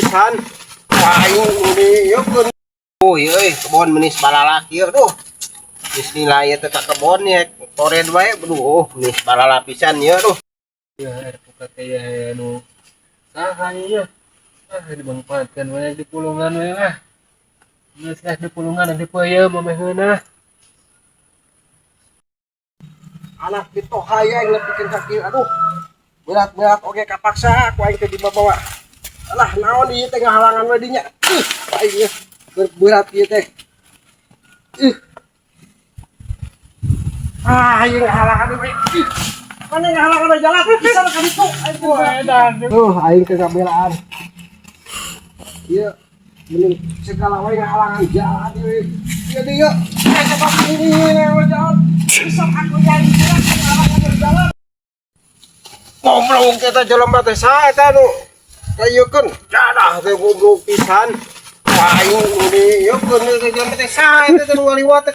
pisan. Aing ini yuk kan. Oh iya, kebon menis balala kieu tuh. Bismillah ya teh kebon ya. Toren wae aduh menis balala pisan ya tuh. Ya air puka kayak anu sahanya dibangpatkan wae di pulungan wae lah. Geus di pulungan di peuyeum mameheuna. Anak itu hayang nepikeun kaki aduh. Berat-berat oge kapaksa ku aing teh dibawa. Alah naon ieu teh ngahalangan we dinya. Aing berat ieu teh. Aing ngahalangan we. Mana ngahalangan jalan bisa ka ditu. Aing teh ngabelaan. Ieu mending segala we ngahalangan jalan we. Ieu dia. Coba ini jalan. Bisa aku jadi jalan. Ngomong kita jalan teh sae teh nu kayeukeun dadah teh goblok pisan. Aing ini yeukeun jalan teh sae teh nu liwat